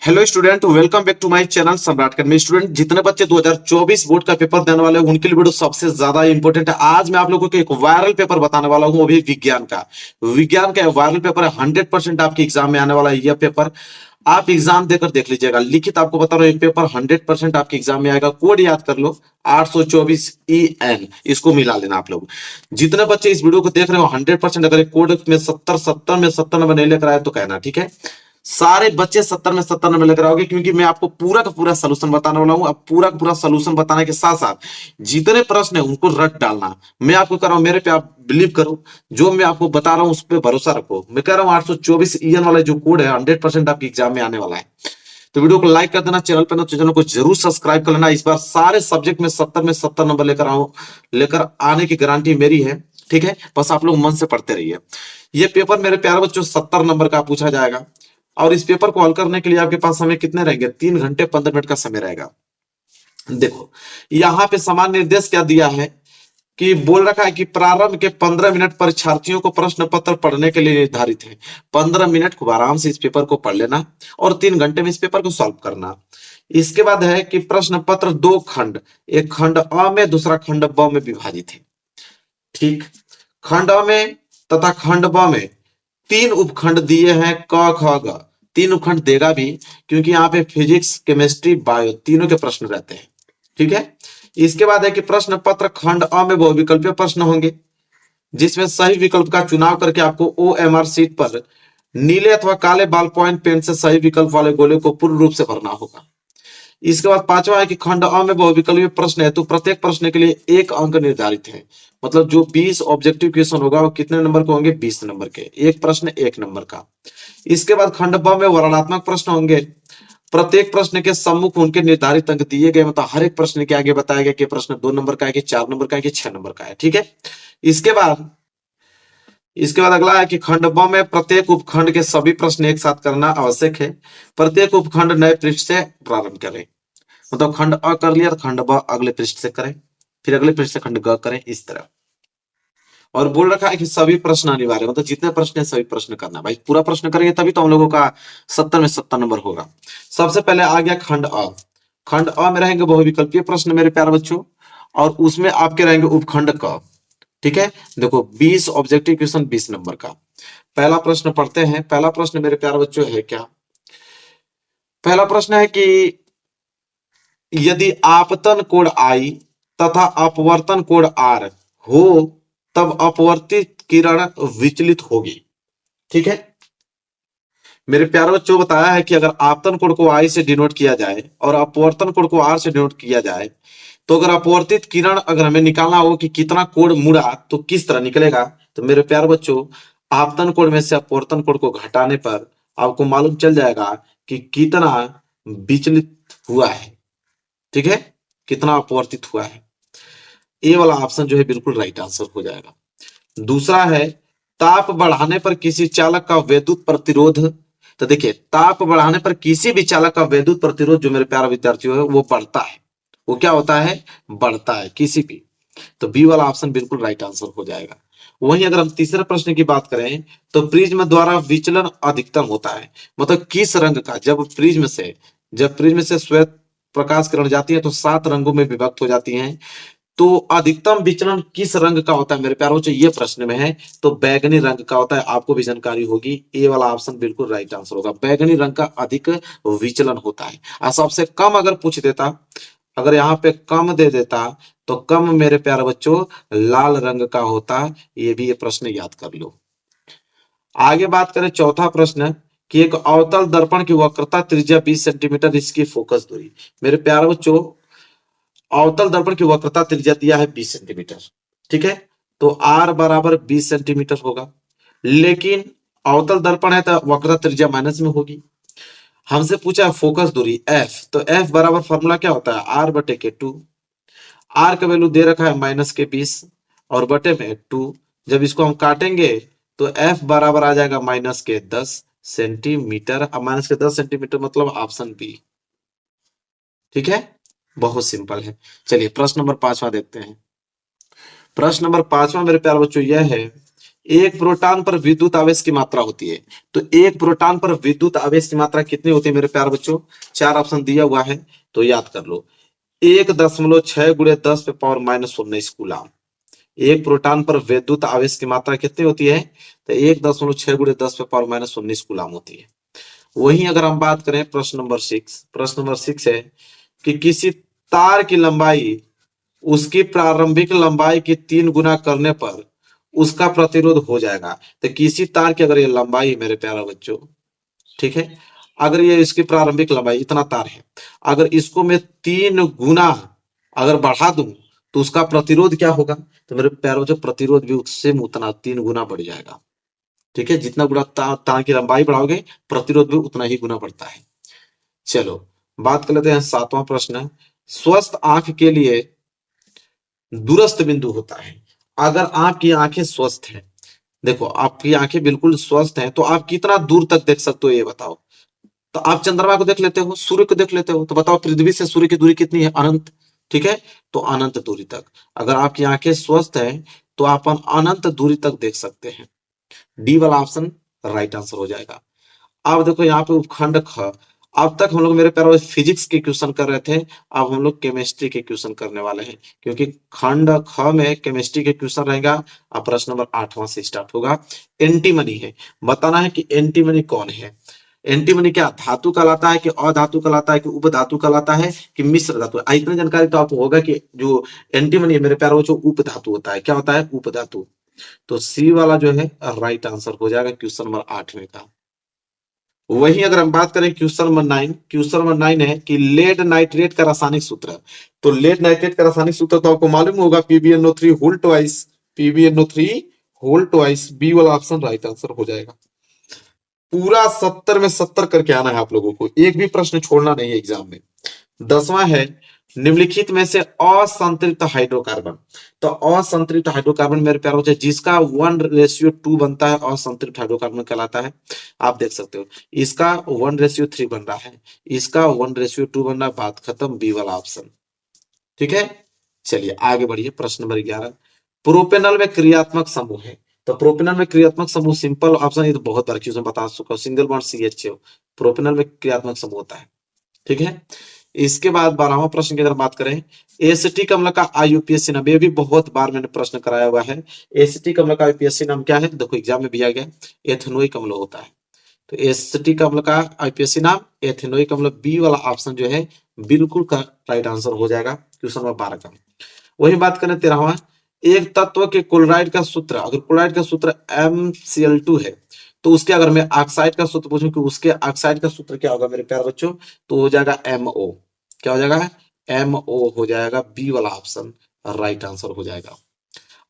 Hello student, welcome back to my channel Samrat Academy. Student, जितने बच्चे 2024 board का paper देने वाले हैं उनके लिए वीडियो सबसे ज्यादा इंपॉर्टेंट है। आज मैं आप लोगों को एक वायरल पेपर बताने वाला हूं, वो भी विज्ञान का वायरल पेपर है। 100% आपके एग्जाम में आने वाला है यह पेपर। आप एग्जाम देकर देख लीजिएगा। लिखित आपको बता रहा हूं, एक पेपर 100% आपके एग्जाम में आएगा। कोड याद कर लो, 824 EN, इसको मिला लेना आप लोग। जितने बच्चे इस वीडियो को देख रहे हो 100% अगर एक कोड में 70 नंबर नहीं लेकर आए तो कहना, ठीक है। सारे बच्चे 70 में 70 नंबर लेकर आओगे, क्योंकि मैं आपको पूरा का पूरा सोल्यूशन बताने वाला हूं। अब पूरा का पूरा सोल्यूशन बताने के साथ साथ जितने प्रश्न है उनको रट डालना। मैं आपको कर रहा हूं, मेरे पे आप बिलीव करो, जो मैं आपको बता रहा हूं उस पर भरोसा रखो। मैं कह रहा हूं 824 EN वाला जो कोड है 100% आपके एग्जाम में आने वाला है। तो वीडियो को लाइक कर देना, चैनल पर तो चैनल को जरूर सब्सक्राइब कर लेना। इस बार सारे सब्जेक्ट में 70 नंबर लेकर आने की गारंटी मेरी है, ठीक है। बस आप लोग मन से पढ़ते रहिए। ये पेपर मेरे प्यारे बच्चों 70 नंबर का पूछा जाएगा। और इस पेपर को हल करने के लिए आपके पास समय कितने रहेंगे? 3 घंटे 15 मिनट का समय रहेगा। देखो, यहाँ पे समान निर्देश क्या दिया है कि बोल रखा है कि प्रारंभ के 15 मिनट परीक्षार्थियों को प्रश्न पत्र पढ़ने के लिए निर्धारित है। 15 मिनट खूब आराम से इस पेपर को पढ़ लेना और 3 घंटे में इस पेपर को सॉल्व करना। इसके बाद है कि प्रश्न पत्र 2 खंड, एक खंड अ में, दूसरा खंड ब में विभाजित है, ठीक। खंड अ में तथा खंड ब में 3 उपखंड दिए हैं, क ख ग। 3 उपखंड देगा भी, क्योंकि यहाँ पे फिजिक्स, केमिस्ट्री, बायो तीनों के प्रश्न रहते हैं, ठीक है। इसके बाद है कि प्रश्न पत्र खंड अ में बहुविकल्पीय प्रश्न होंगे, जिसमें सही विकल्प का चुनाव करके आपको OMR सीट पर नीले अथवा काले बॉल पॉइंट पेन से सही विकल्प वाले गोले को पूर्ण रूप से भरना होगा। इसके बाद पांचवा है कि खंड अ में बहुविकल्पीय प्रश्न है तो प्रत्येक प्रश्न के लिए 1 अंक निर्धारित है। मतलब जो 20 ऑब्जेक्टिव क्वेश्चन होगा वो कितने नंबर के होंगे? 20 नंबर के। एक प्रश्न 1 नंबर का। इसके बाद खंड ब में वर्णनात्मक प्रश्न होंगे। प्रत्येक प्रश्न के सम्मुख उनके निर्धारित अंक दिए गए, मतलब हर एक प्रश्न के आगे बताया गया कि प्रश्न 2 नंबर का है कि 4 नंबर का है कि 6 नंबर का है, ठीक है। इसके बाद अगला है कि खंड ब में प्रत्येक उपखंड के सभी प्रश्न एक साथ करना आवश्यक है। प्रत्येक उपखंड नए पृष्ठ से प्रारंभ करें। मतलब खंड अ कर लिया तो खंड ब अगले पृष्ठ से करें, फिर अगले पृष्ठ से खंड ग करें, इस तरह। और बोल रखा है कि सभी प्रश्न अनिवार्य, मतलब जितने प्रश्न है सभी प्रश्न करना। भाई पूरा प्रश्न करेंगे तभी तो हम लोगों का 70 में 70 नंबर होगा। सबसे पहले आ गया खंड अ। खंड अ में रहेंगे बहुविकल्पीय प्रश्न मेरे प्यारे बच्चों, और उसमें आपके रहेंगे उपखंड क, ठीक है। देखो 20 ऑब्जेक्टिव क्वेश्चन 20 नंबर का। पहला प्रश्न पढ़ते हैं। पहला प्रश्न मेरे प्यारे बच्चों है क्या? पहला प्रश्न है कि यदि आपतन कोण I तथा अपवर्तन कोण R हो तब अपवर्तित किरण विचलित होगी, ठीक है। मेरे प्यारे बच्चों, बताया है कि अगर आपतन कोण को I से डिनोट किया जाए और अपवर्तन कोण को R से डिनोट किया जाए, तो अगर अपवर्तित किरण अगर हमें निकालना हो कि कितना कोण मुड़ा तो किस तरह निकलेगा, तो मेरे प्यारे बच्चों आपतन कोण में से अपवर्तन कोण को घटाने पर आपको मालूम चल जाएगा कि कितना विचलित हुआ है, ठीक है, कितना अपवर्तित हुआ है। ए वाला ऑप्शन जो है बिल्कुल राइट आंसर हो जाएगा। दूसरा है ताप बढ़ाने पर किसी चालक का वैद्युत प्रतिरोध। तो देखिए, ताप बढ़ाने पर किसी भी चालक का वैद्युत प्रतिरोध जो मेरे प्यारे विद्यार्थियों है वो बढ़ता है। वो क्या होता है? बढ़ता है किसी भी। तो बी वाला ऑप्शन बिल्कुल राइट आंसर हो जाएगा। वहीं अगर हम तीसरे प्रश्न की बात करें तो प्रिज्म द्वारा विचलन अधिकतम होता है। मतलब किस रंग का, जब प्रिज्म से श्वेत प्रकाश किरण जाती है तो 7 रंगों में विभक्त हो जाती हैं। तो अधिकतम विचलन किस रंग का होता है मेरे प्यारों? ये प्रश्न में है तो बैगनी रंग का होता है। आपको भी जानकारी होगी। ए वाला ऑप्शन बिल्कुल राइट आंसर होगा। बैगनी रंग का अधिक विचलन होता है। और सबसे कम अगर पूछ देता, अगर यहाँ पे कम दे देता तो कम मेरे प्यारे बच्चों लाल रंग का होता। ये भी ये प्रश्न याद कर लो। आगे बात करें चौथा प्रश्न कि एक अवतल दर्पण की वक्रता त्रिज्या 20 सेंटीमीटर, इसकी फोकस दूरी। मेरे प्यारे बच्चों, अवतल दर्पण की वक्रता त्रिज्या दिया है 20 सेंटीमीटर, ठीक है। तो R बराबर 20 सेंटीमीटर होगा। लेकिन अवतल दर्पण है तो वक्रता त्रिज्या माइनस में होगी। हमसे पूछा है फोकस दूरी F, तो F बराबर फॉर्मूला क्या होता है? R/K2। R का वैल्यू दे रखा है -20 और बटे में 2। जब इसको हम काटेंगे तो F बराबर आ जाएगा -10 सेंटीमीटर। अब -10 सेंटीमीटर मतलब ऑप्शन बी, ठीक है। बहुत सिंपल है। चलिए प्रश्न नंबर 5वां देखते हैं। प्रश्न नंबर 5वां मेरे प्यारे बच्चों यह है एक प्रोटॉन पर विद्युत आवेश की मात्रा होती है। तो एक प्रोटॉन पर विद्युत आवेश की मात्रा कितनी होती है मेरे प्यारे बच्चों? 4 ऑप्शन दिया हुआ है, तो याद कर लो। 1.6 गुणे 10 पे पावर -19 कूलाम। एक प्रोटॉन पर विद्युत आवेश की मात्रा कितनी होती है? तो 1.6 गुणे 10 पे पावर -19 कूलाम होती है। वहीं अगर हम बात करें प्रश्न नंबर 6 है कि किसी तार की लंबाई उसकी प्रारंभिक लंबाई की 3 गुना करने पर उसका प्रतिरोध हो जाएगा। तो किसी तार की अगर ये लंबाई है मेरे प्यारे बच्चों, ठीक है, अगर ये इसकी प्रारंभिक लंबाई इतना तार है, अगर इसको मैं 3 गुना अगर बढ़ा दूं तो उसका प्रतिरोध क्या होगा? तो मेरे प्यारे बच्चों प्रतिरोध भी उससे उतना 3 गुना बढ़ जाएगा। ठीक है, जितना गुना तार की लंबाई बढ़ाओगे प्रतिरोध भी उतना ही गुना बढ़ता है। चलो बात कर लेते हैं 7वां प्रश्न। स्वस्थ आंख के लिए दूरस्थ बिंदु होता है। अगर आपकी आंखें स्वस्थ हैं, देखो आपकी आंखें बिल्कुल स्वस्थ हैं, तो आप कितना दूर तक देख सकते हो ये बताओ। तो आप चंद्रमा को देख लेते हो, सूर्य को देख लेते हो, तो बताओ पृथ्वी से सूर्य की दूरी कितनी है? अनंत। ठीक है, तो अनंत दूरी तक अगर आपकी आंखें स्वस्थ है तो आप अनंत दूरी तक देख सकते हैं। डी वाला ऑप्शन राइट आंसर हो जाएगा। अब देखो यहाँ पे उपखंड ख। अब तक हम लोग मेरे प्यारे फिजिक्स के क्वेश्चन कर रहे थे, अब हम लोग केमिस्ट्री के क्वेश्चन करने वाले हैं, क्योंकि खंड ख में केमिस्ट्री के क्वेश्चन रहेगा। अब प्रश्न नंबर 8वां से स्टार्ट होगा। एंटीमनी है, बताना है कि एंटीमनी कौन है। एंटीमनी क्या धातु कहलाता है कि अधातु कहलाता है कि उपधातु कहलाता है कि मिश्र धातु? इतनी जानकारी तो आपको होगा कि जो एंटीमनी है मेरे प्यारे जो उपधातु होता है, क्या होता है? उपधातु। तो सी वाला जो है राइट आंसर हो जाएगा क्वेश्चन नंबर 8 का। वहीं अगर हम बात करें क्वेश्चन नंबर 9 है कि लेड नाइट्रेट का रासायनिक सूत्र। तो लेड नाइट्रेट का रासायनिक सूत्र तो आपको मालूम होगा, PbNO3 whole twice, PbNO3 whole twice. B वाला ऑप्शन राइट आंसर हो जाएगा। पूरा 70 में 70 करके आना है आप लोगों को, एक भी प्रश्न छोड़ना नहीं है एग्जाम में। 10वां है निम्नलिखित में से असंतृप्त हाइड्रोकार्बन। तो असंतृप्त हाइड्रोकार्बन मेरे प्यारे बच्चे जिसका 1:2 बनता है असंतृप्त हाइड्रोकार्बन कहलाता है। आप देख सकते हो इसका 1:3 बन रहा है, इसका 1:2 बन रहा है, बात खत्म। बी वाला ऑप्शन। ठीक है, चलिए आगे बढ़िए। प्रश्न नंबर 11, प्रोपेनल में क्रियात्मक समूह है। तो प्रोपेनल में क्रियात्मक समूह सिंपल ऑप्शन, ये तो बहुत बार क्वेश्चन बता चुका हूं, सिंगल बॉन्ड CH प्रोपेनल में क्रियात्मक समूह होता है। ठीक है, इसके बाद 12वां प्रश्न की अगर बात करें, एसिटिक अम्ल का IUPAC नाम, ये भी बहुत बार मैंने प्रश्न कराया हुआ है। एसिटिक अम्ल का IUPAC नाम क्या है? देखो एग्जाम में भी आ गया, एथेनोइक अम्ल होता है। तो एसिटिक अम्ल का IUPAC नाम एथेनोइक अम्ल। बी वाला ऑप्शन जो है बिल्कुल का राइट आंसर हो जाएगा क्वेश्चन नंबर 12 का। वही बात करें 13वां, एक तत्व के क्लोराइड का सूत्र, अगर क्लोराइड का सूत्र MCl2 है, तो उसके अगर मैं ऑक्साइड का सूत्र पूछूं कि उसके ऑक्साइड का सूत्र क्या होगा मेरे प्यारे बच्चों, तो हो जाएगा MO। क्या हो जाएगा? MO हो जाएगा। बी वाला ऑप्शन राइट आंसर हो जाएगा।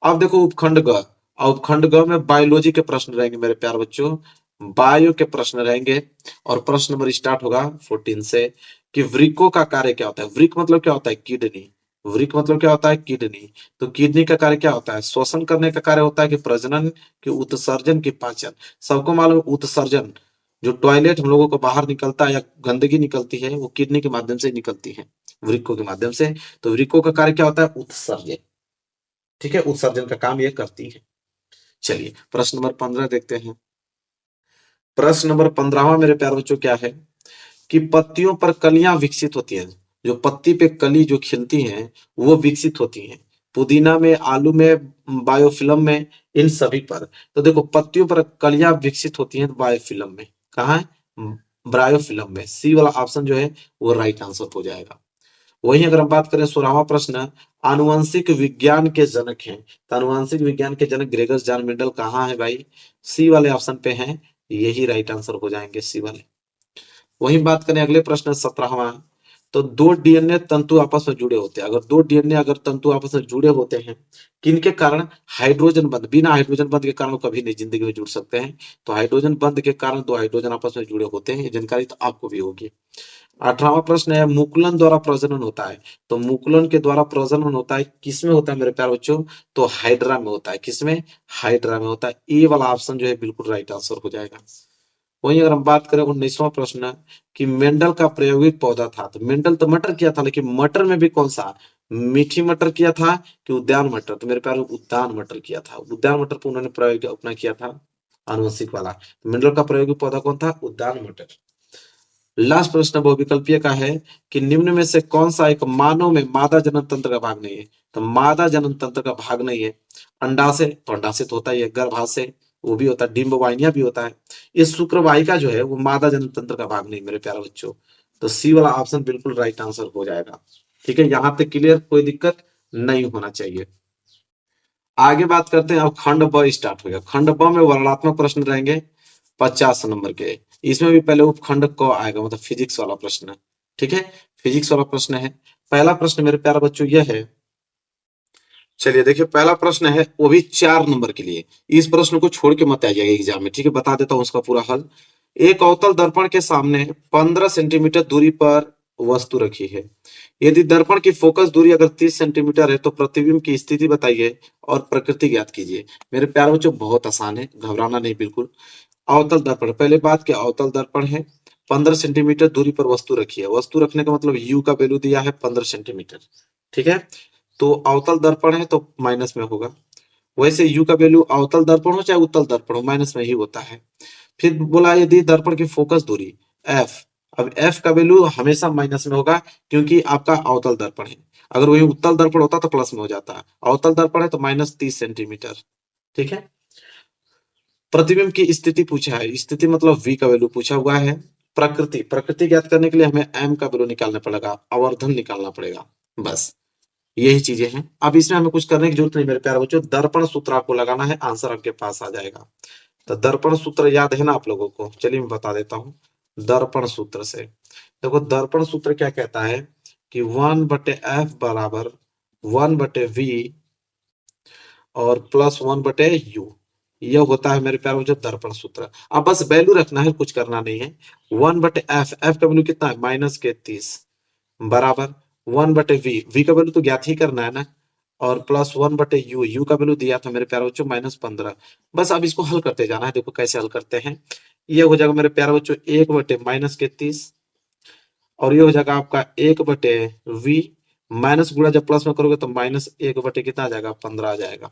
अब देखो उपखंड ग, उपखंड ग में बायोलॉजी के प्रश्न रहेंगे मेरे प्यारे बच्चों, बायो के प्रश्न रहेंगे। और प्रश्न नंबर स्टार्ट होगा 14 से कि वृक्कों का कार्य क्या होता है। वृक्क मतलब क्या होता है? किडनी। वृक्क मतलब क्या होता है? किडनी। तो किडनी का कार्य क्या होता है? श्वसन करने का कार्य होता है कि प्रजनन, कि उत्सर्जन, की पाचन? सबको मालूम उत्सर्जन, जो टॉयलेट हम लोगों को बाहर निकलता है या गंदगी निकलती है वो किडनी के माध्यम से निकलती है, वृक्कों के माध्यम से। तो वृक्कों का कार्य क्या होता है? उत्सर्जन। ठीक है, उत्सर्जन का काम ये करती है। चलिए प्रश्न नंबर 15 देखते हैं। प्रश्न नंबर 15वां मेरे प्यारे बच्चों क्या है कि पत्तियों पर कलियां विकसित होती हैं। जो पत्ती पे कली जो खिलती हैं वो विकसित होती हैं। पुदीना में, आलू में, बायोफिल्म में, इन सभी पर। तो देखो पत्तियों पर कलियां विकसित होती हैं बायोफिल्म में। कहाँ है? बायोफिल्म में। सी वाला ऑप्शन जो है वो राइट आंसर हो जाएगा। वहीं अगर हम बात करें 16वां प्रश्न, आनुवंशिक विज्ञान के जनक हैं। तो आनुवंशिक विज्ञान के जनक ग्रेगर जॉन मेंडल कहाँ है भाई? सी वाले ऑप्शन पे हैं, यही राइट आंसर हो जाएंगे, सी वाले। वहीं बात करें अगले प्रश्न 17वां, तो दो DNA तंतु आपस में जुड़े होते हैं। अगर दो DNA अगर तंतु आपस में जुड़े होते हैं किनके कारण? हाइड्रोजन बंध। बिना हाइड्रोजन बंध के कारण वो कभी नहीं जिंदगी में जुड़ सकते हैं। तो हाइड्रोजन बंध के कारण दो हाइड्रोजन आपस में जुड़े होते हैं, ये जानकारी तो आपको भी होगी। 18वां प्रश्न है मुकुलन द्वारा प्रजनन होता है। तो मुकुलन के द्वारा प्रजनन होता है किसमें होता है मेरे प्यारे बच्चों? तो हाइड्रा में होता है। किसमें? हाइड्रा में होता है। ए वाला ऑप्शन जो है बिल्कुल राइट आंसर हो जाएगा। वहीं अगर हम बात करें 19वां प्रश्न कि मेंडल का प्रायोगिक पौधा था। तो मेंडल तो मटर किया था, लेकिन मटर में भी कौन सा? मीठी मटर किया था कि उद्यान मटर? तो मेरे प्यारे उद्यान मटर किया था। उद्यान मटर पर उन्होंने प्रयोग अपना किया था आनुवंशिक वाला। मिनरल का प्रयोगी पौधा कौन था? उद्यान मटर। लास्ट प्रश्न बहुविकल्पीय का है कि निम्न में से कौन सा एक मानव में मादा जनन तंत्र का भाग नहीं है? तो मादा जनन तंत्र का भाग नहीं है। अंडाशय, तो अंडाशय तो होता ही है। गर्भाशय वो भी होता है। डिंब वाहिनियां भी होता है। इस शुक्रवाहिका जो है वो मादा जनन तंत्र का भाग नहीं मेरे प्यारे बच्चों। तो सी वाला ऑप्शन बिल्कुल राइट आंसर हो जाएगा। ठीक है, यहाँ तक क्लियर, कोई दिक्कत नहीं होना चाहिए। आगे बात करते हैं। अब खंड ब स्टार्ट हो गया। खंड ब में वर्णनात्मक प्रश्न रहेंगे 50 नंबर के। इसमें भी पहले उपखंड क आएगा, मतलब फिजिक्स वाला प्रश्न। ठीक है, फिजिक्स वाला प्रश्न है। पहला प्रश्न मेरे प्यारे बच्चों यह है, चलिए देखिए पहला प्रश्न है वो भी 4 नंबर के लिए। इस प्रश्न को छोड़ के मत आइएगा एग्जाम में। ठीक है, बता देता हूं उसका पूरा हल। एक अवतल दर्पण के सामने 15 सेंटीमीटर दूरी पर वस्तु रखी है। यदि दर्पण की फोकस दूरी अगर 30 सेंटीमीटर है तो प्रतिबिंब की स्थिति बताइए और प्रकृति ज्ञात कीजिए। मेरे प्यारे बच्चों बहुत आसान है, घबराना नहीं बिल्कुल। अवतल दर्पण, पहले बात क्या, अवतल दर्पण है, 15 सेंटीमीटर दूरी पर वस्तु रखी है। वस्तु रखने का मतलब यू का वैल्यू दिया है 15 सेंटीमीटर। ठीक है, तो अवतल दर्पण है तो माइनस में होगा। वैसे यू का वैल्यू अवतल दर्पण हो चाहे उत्तल दर्पण हो माइनस में ही होता है। फिर बोला यदि दर्पण की फोकस दूरी एफ, अब एफ का वैल्यू हमेशा माइनस में होगा क्योंकि आपका अवतल दर्पण है। अगर वही उत्तल दर्पण होता तो प्लस में हो जाता। अवतल दर्पण है तो -30 सेंटीमीटर। ठीक है, प्रतिबिंब की स्थिति पूछा है, स्थिति मतलब v का वैल्यू पूछा हुआ है। प्रकृति, प्रकृति ज्ञात करने के लिए हमें m का वैल्यू निकालना पड़ेगा, आवर्धन निकालना पड़ेगा। बस यही चीजें हैं। अब इसमें हमें कुछ करने की जरूरत नहीं मेरे प्यारे बच्चों, दर्पण सूत्र आपको लगाना है, आंसर आपके पास आ जाएगा। तो दर्पण सूत्र याद है ना आप लोगों को? चलिए मैं बता देता हूँ। दर्पण सूत्र से देखो, दर्पण सूत्र क्या कहता है कि 1/f बराबर 1/v और +1/u, यह होता है मेरे प्यारे बच्चों दर्पण सूत्र। अब बस वैल्यू रखना है, कुछ करना नहीं है। 1/f, f का वैल्यू कितना है -30 बराबर 1/v, v का वैल्यू तो ज्ञात ही करना है ना, और +1/u, u का वैल्यू दिया था मेरे प्यारे बच्चों -15। बस अब इसको हल करते जाना है। देखो कैसे हल करते हैं। ये हो जाएगा मेरे प्यारे बच्चों 1/-30 और ये हो जाएगा आपका 1/v, माइनस गुणा जब प्लस में करोगे तो -1/, कितना आ जाएगा 15 आ जाएगा।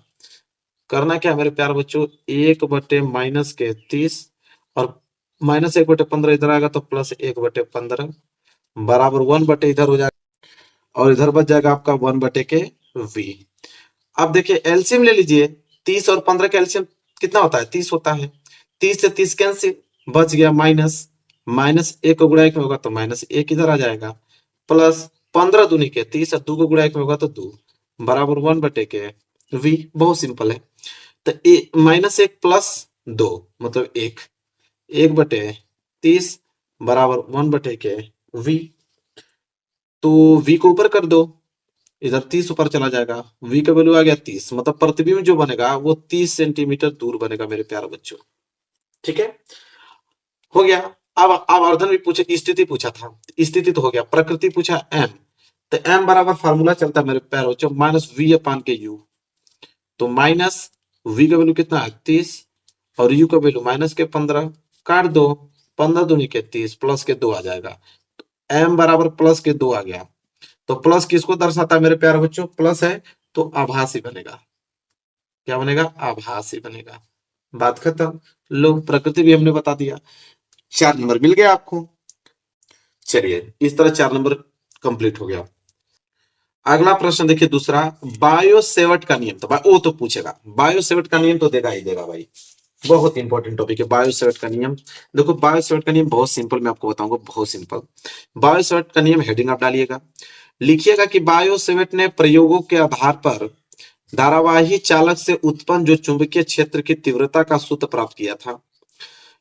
करना क्या है मेरे प्यारे बच्चों, 1/-30 और -1/15 इधर आएगा तो +1/15 बराबर 1/, इधर हो जाएगा और इधर बच जाएगा आपका 1/v। अब देखिए एलसीएम ले लीजिए। 30 और 15 का एलसीएम कितना होता है? 30 होता है। 30 से 30 कैंसिल, बच गया माइनस, -1 को गुणा 1 में होगा तो -1 इधर आ जाएगा, प्लस 15 दूनी के 30 और 2 को गुणा 1 में होगा तो 2 बराबर 1/v। बहुत सिंपल है। तो -1 + 2 मतलब 1, 1/30 बराबर 1/v। तो v को ऊपर कर दो, इधर 30 ऊपर चला जाएगा, v का वैल्यू आ गया 30, मतलब प्रतिबिंब जो बनेगा वो 30 सेंटीमीटर दूर बनेगा मेरे प्यारे बच्चों। ठीक है, हो गया। अब आवर्धन भी पूछे, स्थिति पूछा था, स्थिति तो हो गया। प्रकृति पूछा m, तो m बराबर फार्मूला चलता है मेरे प्यारे बच्चों -v/u। तो -v का वैल्यू कितना है 30 और u का वैल्यू -15, काट दो, 15 दूनी के 30 प्लस के 2 आ जाएगा। m बराबर प्लस के 2 आ गया। तो प्लस किसको दर्शाता है मेरे प्यारे बच्चों? प्लस है तो आभासी बनेगा। क्या बनेगा? आभासी बनेगा। बात खत्म। लो, प्रकृति भी हमने बता दिया। 4 नंबर मिल गया आपको। चलिए इस तरह 4 नंबर कंप्लीट हो गया। अगला प्रश्न देखिए दूसरा, बायोसेवर्ट का नियम। तो वो तो पूछेगा, बायोसेवर्ट का नियम तो देगा ही देगा भाई, बहुत इंपॉर्टेंट टॉपिक है बायोसेवर्ट का नियम। देखो बायोसेवर्ट का नियम बहुत सिंपल, मैं आपको बताऊंगा, बहुत सिंपल। बायोसेवर्ट का नियम हेडिंग आप डालिएगा, लिखिएगा कि बायोसेवर्ट ने प्रयोगों के आधार पर धारावाही चालक से उत्पन्न जो चुंबकीय क्षेत्र की तीव्रता का सूत्र प्राप्त किया था।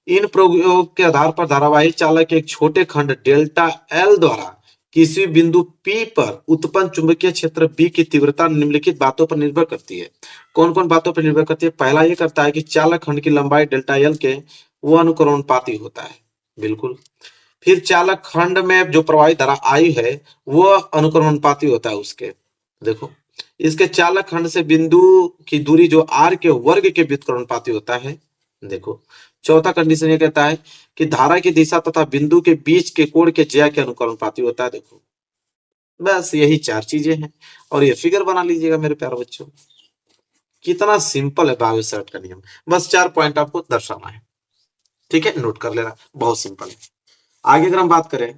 इन प्रयोगों के आधार पर धारावाही चालक के एक छोटे खंड डेल्टा एल द्वारा किसी बिंदु P पर उत्पन्न चुंबकीय क्षेत्र B की तीव्रता निम्नलिखित बातों पर निर्भर करती है। कौन कौन बातों पर निर्भर करती है? पहला ये करता है कि चालक खंड की लंबाई डेल्टा एल के वो अनुक्रमणपाती होता है, बिल्कुल। फिर चालक खंड में जो प्रवाहित धारा आई है वो अनुक्रमणपाती होता है उसके। देखो इसके चालक खंड से बिंदु की दूरी जो r के वर्ग के व्युत्क्रमणपाती होता है। देखो चौथा कंडीशन ये कहता है कि धारा की दिशा तथा बिंदु के बीच के कोण के ज्या के अनुक्रमणपाती होता है। देखो बस यही चार चीजें हैं और ये फिगर बना लीजिएगा मेरे प्यारे बच्चों। कितना सिंपल है बायोसावर्ट का नियम, बस 4 पॉइंट आपको दर्शाना है। ठीक है, नोट कर लेना, बहुत सिंपल है। आगे अगर हम बात करें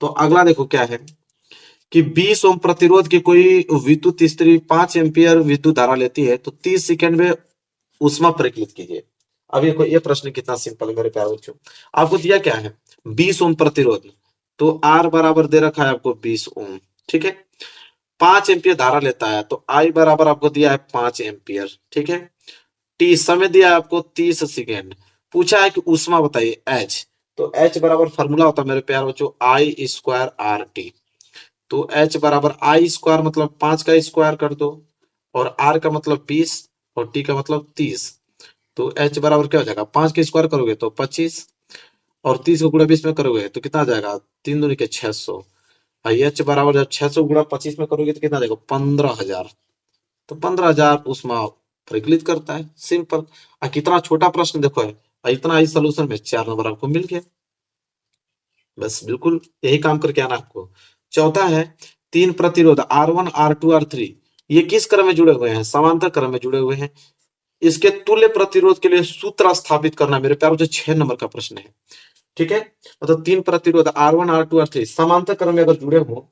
तो अगला देखो क्या है कि 20 ओम प्रतिरोध की कोई विद्युत स्त्री 5 एम्पियर विद्युत धारा लेती है तो 30 सेकंड में उष्मा परिकलित कीजिए। अब ये प्रश्न कितना सिंपल है मेरे प्यारे बच्चों। आपको दिया क्या है 20 ओम प्रतिरोध, तो आर बराबर दे रखा है आपको 20 ओम। ठीक है, 5 एम्पियर धारा लेता है तो आई बराबर आपको दिया है 5 एम्पियर। ठीक है, टी समय दिया है आपको 30 सेकेंड। पूछा है कि उष्मा बताइए एच, तो एच बराबर फॉर्मूला होता है मेरे प्यारे बच्चों आई स्क्वायर आर टी। तो एच बराबर आई स्क्वायर मतलब 5 का स्क्वायर कर दो और आर का मतलब 20 और टी का मतलब 30। तो एच बराबर क्या हो जाएगा 5 का स्क्वायर करोगे तो 25 और 30 को गुणा 20 में करोगे तो कितना आ जाएगा 3 दूनी के 600। एच बराबर जब 600 गुणा 25 में करोगे तो कितना आ जाएगा 15,000। तो 15,000 उष्मा परिकलित करता है, सिंपल। कितना छोटा प्रश्न देखो है, इतना ही सोल्यूशन में 4 नंबर आपको मिल गया। बस बिल्कुल यही काम करके आना आपको। चौथा है 3 प्रतिरोध R1 R2 R3 ये किस क्रम में जुड़े हुए हैं, समांतर क्रम में जुड़े हुए हैं। इसके तुल्य प्रतिरोध के लिए सूत्र स्थापित करना मेरे प्यारों जो 6 नंबर का प्रश्न है। ठीक है, मतलब 3 प्रतिरोध R1 R2 R3 समांतर क्रम में अगर जुड़े हो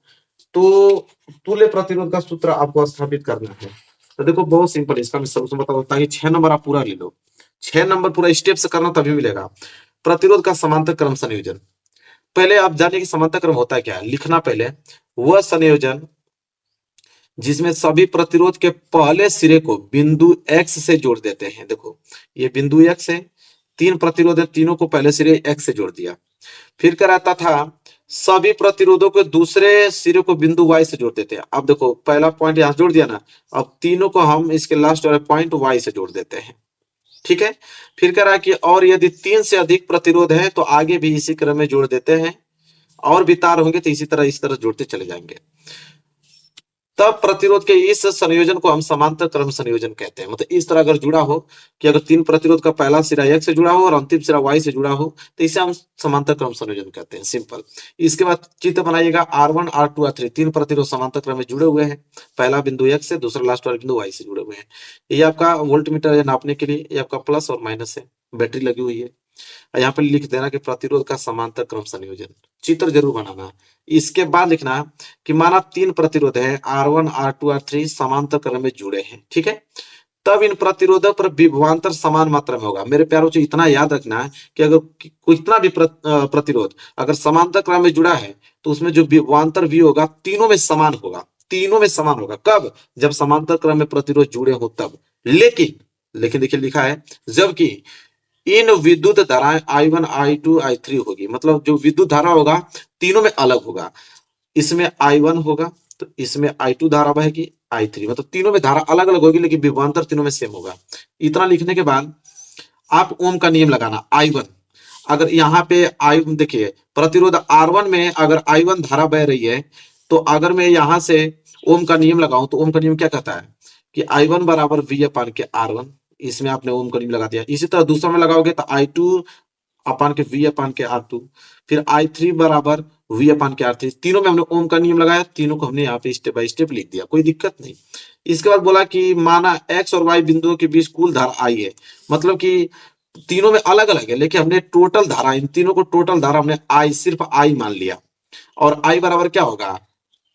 तो तुल्य प्रतिरोध का सूत्र आपको स्थापित करना है। तो देखो बहुत सिंपल, इसका मैं सॉल्यूशन बता दूं ताकि 6 नंबर आप पूरा ले लो। 6 नंबर पूरा स्टेप से करना तभी मिलेगा। प्रतिरोध का समांतर क्रम संयोजन, पहले आप जानिए कि समांतर क्रम होता है क्या है, लिखना पहले वह संयोजन जिसमें सभी प्रतिरोध के पहले सिरे को बिंदु x से जोड़ देते हैं। देखो ये बिंदु x है, 3 प्रतिरोध है, तीनों को पहले सिरे x से जोड़ दिया। फिर कराता था सभी प्रतिरोधों के दूसरे सिरे को बिंदु y से जोड़ देते हैं। अब देखो पहला पॉइंट यहां जोड़ दिया ना, अब तीनों को हम इसके लास्ट वाले पॉइंट y से जोड़ देते हैं। ठीक है, फिर कह रहा है कि और यदि 3 से अधिक प्रतिरोध है तो आगे भी इसी क्रम में जोड़ देते हैं, और भी तार होंगे तो इस तरह जोड़ते चले जाएंगे। तब प्रतिरोध के इस संयोजन को हम समांतर क्रम संयोजन कहते हैं। मतलब इस तरह अगर जुड़ा हो कि अगर 3 प्रतिरोध का पहला सिरा x से जुड़ा हो और अंतिम सिरा y से जुड़ा हो तो इसे हम समांतर क्रम संयोजन कहते हैं, सिंपल। इसके बाद चित्र बनाइएगा R1 R2 R3 3 प्रतिरोध समांतर क्रम में जुड़े हुए हैं, पहला बिंदु x से, दूसरा लास्ट वाला बिंदु y से जुड़े हुए हैं। ये आपका वोल्टमीटर है नापने के लिए, ये आपका प्लस और माइनस है, बैटरी लगी हुई है। यहाँ पे लिख देना कि प्रतिरोध का समांतर क्रम संयोजन, चित्र जरूर बनाना। इसके बाद लिखना कि माना 3 प्रतिरोध है R1 R2 R3 समांतर क्रम में जुड़े हैं। ठीक है, तब इन प्रतिरोधों पर विभवांतर समान मात्रा में होगा। मेरे प्यारों से इतना याद रखना है कि अगर कितना भी प्रतिरोध अगर समांतर क्रम में जुड़ा है तो उसमें जो विभवांतर भी होगा तीनों में समान होगा, तीनों में समान होगा। कब, जब समांतर क्रम में प्रतिरोध जुड़े हो तब। लेकिन देखिए लिखा है जबकि इन विद्युत धाराएं I1 I2 I3 होगी, मतलब जो विद्युत धारा होगा तीनों में अलग होगा। इसमें I1 होगा तो इसमें I2 धारा बहेगी, I3 मतलब तीनों में धारा अलग अलग होगी लेकिन विभवांतर तीनों में सेम होगा। इतना लिखने के बाद आप ओम का नियम लगाना। I1 अगर यहाँ पे देखिए प्रतिरोध R1 में अगर I1 धारा बह रही है तो अगर मैं यहाँ से ओम का नियम लगाऊं तो ओम का नियम क्या कहता है कि I1 बराबर V अपान के R1, इसमें आपने ओम का नियम लगा दिया। इसी तरह दूसरा में लगाओगे तो I2 अपान के V अपान के R2, फिर I3 बराबर V अपान के R3। तीनों में हमने ओम का नियम लगाया, तीनों को हमने यहाँ पे स्टेप बाय स्टेप लिख दिया, कोई दिक्कत नहीं। इसके बाद बोला कि माना x और y बिंदुओं के बीच कुल धारा I है, मतलब कि तीनों में अलग अलग है लेकिन हमने टोटल धारा, इन तीनों को टोटल धारा हमने I सिर्फ I मान लिया। और I बराबर क्या होगा,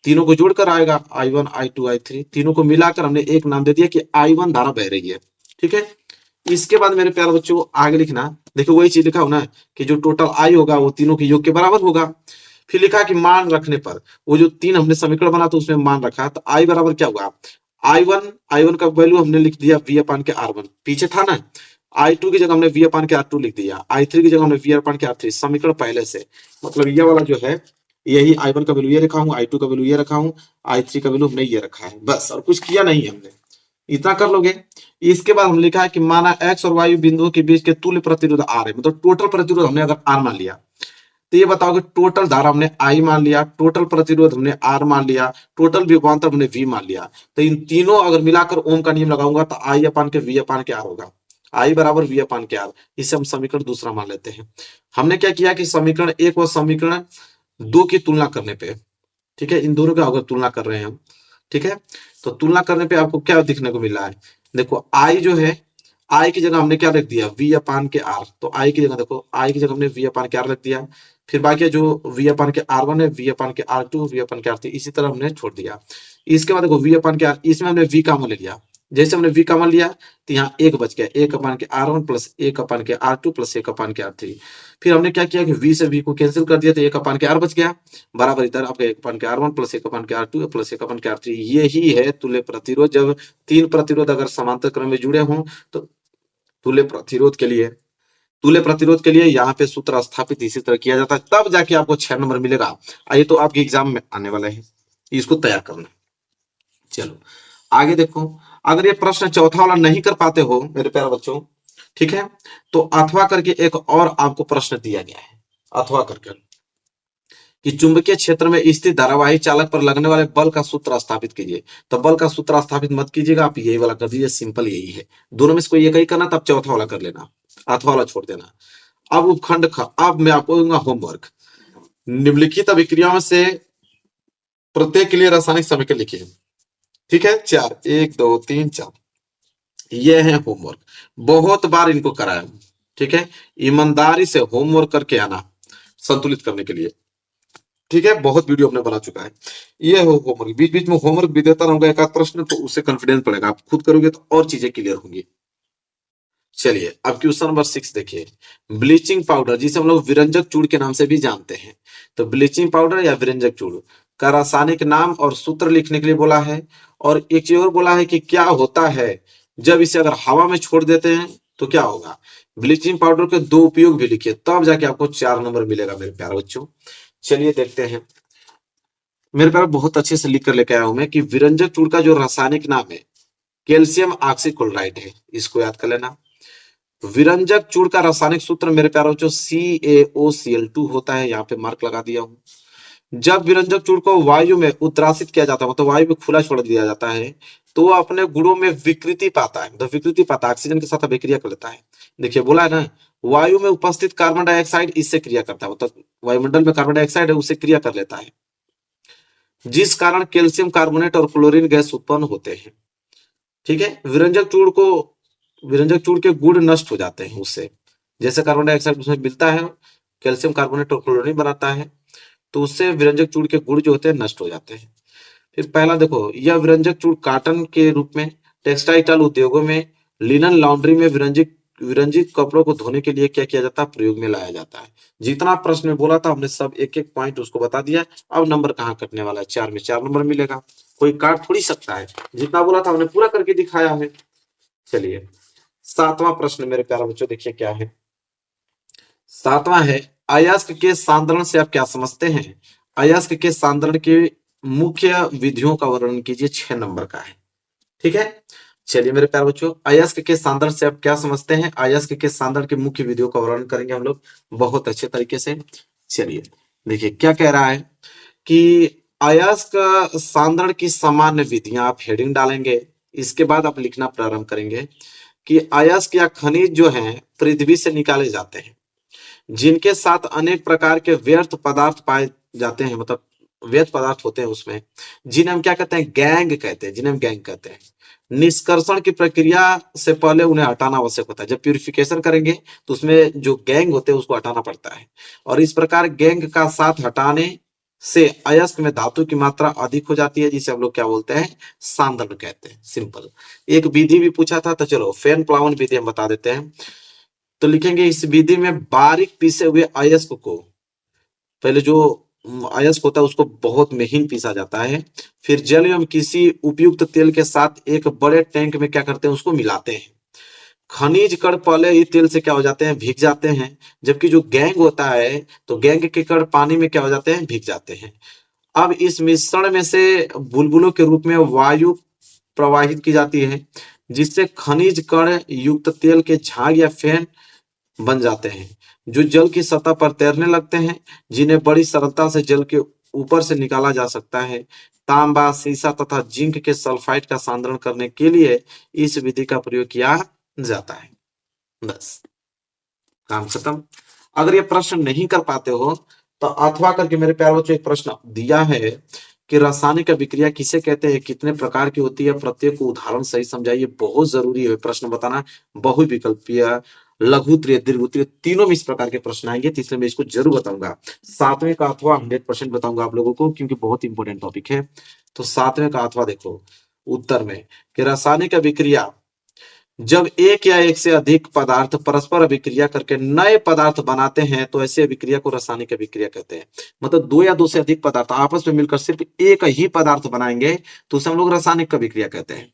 तीनों को जोड़कर आएगा I1 I2 I3, तीनों को मिलाकर हमने एक नाम दे दिया कि I1 धारा बह रही है। ठीक है, इसके बाद मेरे प्यारे बच्चों आगे लिखना, देखो वही चीज लिखा हो ना कि जो टोटल I होगा वो तीनों के योग के बराबर होगा। फिर लिखा कि मान रखने पर, वो जो 3 हमने समीकरण बना तो उसमें मान रखा तो I बराबर क्या होगा, I1 का वैल्यू हमने लिख दिया V अपान के R1, पीछे था ना। I2 की जगह हमने V अपान के R2 लिख दिया, I3 की जगह हमने V अपान के R3, समीकरण पहले से। मतलब ये वाला जो है यही I1 का वैल्यू ये रखा हूँ, I2 का वैल्यू ये रखा हूँ, I3 का वैल्यू हमने ये रखा है, बस और कुछ किया नहीं हमने। इतना कर लोगे। इसके बाद हम लिखा है कि माना x और y बिंदुओं के बीच के तुल्य प्रतिरोध R है, मतलब टोटल प्रतिरोध हमने अगर R मान लिया तो ये बताओ कि टोटल धारा हमने I मान लिया, टोटल प्रतिरोध हमने R मान लिया, टोटल विभवांतर हमने V मान लिया। तो इन तीनों अगर मिलाकर ओम का नियम लगाऊंगा तो I अपान के V अपान के R होगा, I बराबर V अपान के R। इसे हम समीकरण दूसरा मान लेते हैं। हमने क्या किया कि समीकरण 1 और समीकरण 2 की तुलना करने पे ठीक है, इन दोनों का अगर तुलना कर रहे हैं हम, ठीक है, तो तुलना करने पे आपको क्या दिखने को मिल रहा है, देखो आई जो है, आई की जगह हमने क्या रख दिया, वी अपान के आर, तो आई की जगह देखो, आई की जगह हमने वी अपान के आर रख दिया, फिर बाकी जो वी अपान के आर वन है, वी अपान के आर टू, वी अपान के आर थ्री, इसी तरह हमने छोड़ दिया। इसके बाद देखो वी अपान के आर, इसमें हमने वी कॉमन ले लिया, जैसे हमने वी कॉमन लिया तो यहाँ एक बच गया, एक अपान के आर वन प्लस एक अपान के आर टू प्लस एक अपान के आर थ्री। फिर हमने क्या किया कि वी से वी को कैंसिल कर दिया, तो एक अपान के आर बच गया, बराबर इधर आपका एक अपान के आर वन प्लस एक अपान के आर टू प्लस एक अपान के आर थ्री। यही है तुल्य प्रतिरोध। जब तीन प्रतिरोध अगर समांतर क्रम में जुड़े हों तो तुल्य प्रतिरोध के लिए यहाँ पे सूत्र स्थापित इसी तरह किया जाता है, तब जाके आपको 6 नंबर मिलेगा। ये तो आपके एग्जाम में आने वाला है, इसको तैयार करना। चलो आगे देखो, अगर ये प्रश्न चौथा वाला नहीं कर पाते हो मेरे प्यारे बच्चों, ठीक है, तो अथवा करके एक और आपको प्रश्न दिया गया है, अथवा करके कि चुंबकीय क्षेत्र में स्थित धारावाही चालक पर लगने वाले बल का सूत्र स्थापित कीजिए। तो बल का सूत्र स्थापित मत कीजिएगा, आप यही वाला कर दीजिए, सिंपल यही है। दोनों में से कोई एक ही करना, तब चौथा वाला कर लेना, अथवा वाला छोड़ देना। अब उपखंड ख, अब मैं आपको दूंगा होमवर्क। निम्नलिखित अभिक्रियाओं से प्रत्येक के लिए रासायनिक समीकरण लिखिए, ठीक है, 4, 1 2 3 4, ये है होमवर्क। बहुत बार इनको कराया, ठीक है, ईमानदारी से होमवर्क करके आना संतुलित करने के लिए, ठीक है, बहुत वीडियो अपने बना चुका है। ये हो होमवर्क, बीच बीच में होमवर्क भी देता रहूंगा एक आध प्रश्न, तो उससे कॉन्फिडेंस पड़ेगा, आप खुद करोगे तो और चीजें क्लियर होंगी। चलिए अब क्वेश्चन नंबर 6 देखिए, ब्लीचिंग पाउडर जिसे हम लोग विरंजक चूड़ के नाम से भी जानते हैं, तो ब्लीचिंग पाउडर या विरंजक चूड़ का रासायनिक नाम और सूत्र लिखने के लिए बोला है। और एक चीज और बोला है कि क्या होता है जब इसे अगर हवा में छोड़ देते हैं तो क्या होगा। ब्लीचिंग पाउडर के दो उपयोग भी लिखिए, तब जाके आपको 4 नंबर मिलेगा मेरे प्यारे बच्चों। चलिए देखते हैं, मेरे प्यारे बहुत अच्छे से लिख कर लेके आया हूं मैं कि विरंजक चूड़ का जो रासायनिक नाम है कैल्शियम ऑक्सीक्लोराइड है, इसको याद कर लेना। विरंजक चूड़ का रासायनिक सूत्र मेरे प्यारे बच्चों CaOCl2 होता है, यहाँ पे मार्क लगा दिया हूं। जब विरंजक चूड़ को वायु में उद्रासित किया जाता है, मतलब वायु में खुला छोड़ दिया जाता है, तो वो अपने गुणों में विकृति पाता है, मतलब विकृति पाता है, ऑक्सीजन के साथ अभिक्रिया कर लेता है। देखिए बोला है ना, वायु में उपस्थित कार्बन डाइऑक्साइड इससे क्रिया करता है, मतलब वायुमंडल में कार्बन डाइऑक्साइड है उससे क्रिया कर लेता है, जिस कारण कैल्शियम कार्बोनेट और क्लोरीन गैस उत्पन्न होते हैं। ठीक है, विरंजक चूड़ के गुण नष्ट हो जाते हैं उससे, जैसे कार्बन डाइऑक्साइड उसमें मिलता है, कैल्शियम कार्बोनेट और क्लोरीन बनाता है, तो उससे विरंजक चूड़ के गुण जो होते हैं नष्ट हो जाते हैं। फिर पहला देखो, यह विरंजक चूड़ कॉटन के रूप में, टेक्सटाइल उद्योगों में, लिनन लॉन्ड्री में विरंजित कपड़ों को धोने के लिए क्या किया जाता है, प्रयोग में लाया जाता है। जितना प्रश्न में बोला था हमने सब एक एक पॉइंट उसको बता दिया। अब नंबर कहाँ कटने वाला है, 4 में 4 नंबर मिलेगा, कोई काट थोड़ी सकता है, जितना बोला था हमने पूरा करके दिखाया है। चलिए 7वां प्रश्न मेरे प्यारे बच्चों देखिए क्या है। 7वां है, अयस्क के सांद्रण से आप क्या समझते हैं। अयस्क के सांद्रण की मुख्य विधियों का वर्णन कीजिए, 6 नंबर का है, ठीक है। चलिए मेरे प्यारे बच्चों, अयस्क के सांद्रण से आप क्या समझते हैं, अयस्क के सांद्रण की मुख्य विधियों का वर्णन करेंगे हम लोग बहुत अच्छे तरीके से। चलिए देखिए क्या कह रहा है कि अयस्क सांद्रण की सामान्य विधियां, आप हेडिंग डालेंगे, इसके बाद आप लिखना प्रारंभ करेंगे कि अयस्क या खनिज जो हैं पृथ्वी से निकाले जाते हैं, जिनके साथ अनेक प्रकार के व्यर्थ पदार्थ पाए जाते हैं, मतलब व्यर्थ पदार्थ होते हैं उसमें, जिन्हें हम क्या कहते हैं, गैंग कहते हैं, जिन्हें हम गैंग कहते हैं। निष्कर्षण की प्रक्रिया से पहले उन्हें हटाना आवश्यक होता है, जब प्यूरिफिकेशन करेंगे तो उसमें जो गैंग होते हैं उसको हटाना पड़ता है, और इस प्रकार गैंग का साथ हटाने से अयस्क में धातु की मात्रा अधिक हो जाती है, जिसे हम लोग क्या बोलते हैं, सांद्रण कहते हैं। सिंपल। एक विधि भी पूछा था, तो चलो फेन प्लावन विधि हम बता देते हैं। तो लिखेंगे इस विधि में बारीक पीसे हुए अयस्क को, पहले जो अयस्क होता है उसको बहुत महीन पीसा जाता है, फिर जल एवं किसी उपयुक्त तेल के साथ एक बड़े टैंक में क्या करते हैं, उसको मिलाते हैं। खनिज कण पहले ही तेल से क्या हो जाते हैं, भीग जाते हैं, जबकि जो गैंग होता है तो गैंग के कण पानी में क्या हो जाते हैं, भीग जाते हैं। अब इस मिश्रण में से बुलबुलों के रूप में वायु प्रवाहित की जाती है, जिससे खनिज कण युक्त तेल के झाग या फेन बन जाते हैं, जो जल की सतह पर तैरने लगते हैं, जिन्हें बड़ी सरलता से जल के ऊपर से निकाला जा सकता है। तांबा, सीसा तथा जिंक के सल्फाइड का सांद्रण करने के लिए इस विधि का प्रयोग किया जाता है। बस काम खत्म। अगर ये प्रश्न नहीं कर पाते हो तो अथवा करके मेरे प्यारे बच्चों एक प्रश्न दिया है कि रासायनिक अभिक्रिया किसे कहते हैं, कितने प्रकार की होती है, प्रत्येक को उदाहरण सही समझाइए। बहुत जरूरी है प्रश्न बताना। बहुविकल्पीय, लघुत्तरीय, दीर्घोत्तरीय तीनों में इस प्रकार के प्रश्न आएंगे, तो इसलिए मैं इसको जरूर बताऊंगा। सातवें का अथवा 100% बताऊंगा आप लोगों को, क्योंकि बहुत इंपॉर्टेंट टॉपिक है। तो सातवें का अथवा देखो उत्तर में कि रासायनिक अभिक्रिया जब एक या एक से अधिक पदार्थ परस्पर अभिक्रिया करके नए पदार्थ बनाते हैं तो ऐसी अभिक्रिया को रासायनिक अभिक्रिया कहते हैं। मतलब दो या दो से अधिक पदार्थ आपस में मिलकर सिर्फ एक ही पदार्थ बनाएंगे तो उसे हम लोग रासायनिक अभिक्रिया कहते हैं।